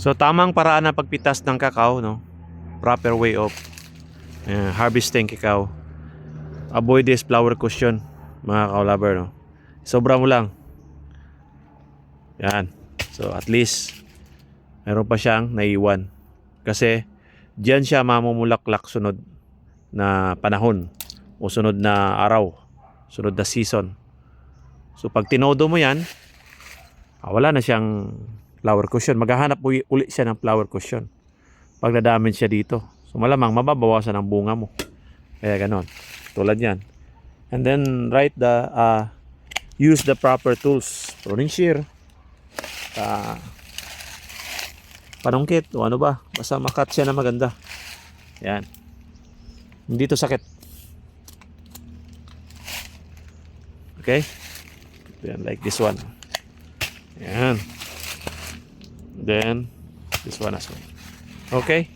So tamang paraan ng pagpitas ng kakao, no? Proper way of harvesting kakao. Avoid this flower cushion, mga kakao-lover, no? Sobra mo lang. Yan. So at least meron pa siyang naiwan. Kasi diyan siya mamumulaklak sunod na panahon o sunod na araw, sunod na season. So pag tinodo mo yan, wala na siyang flower cushion. Maghahanap uli siya ng flower cushion pag na-damage siya dito. So malamang mababawasan ang bunga mo. Kaya ganon. Tulad yan. And then use the proper tools. Pruning shear, panungkit o ano ba. Basta makat siya na maganda. Yan. Hindi to sakit. Okay? Then like this one. Yan. Then this one as well. Okay?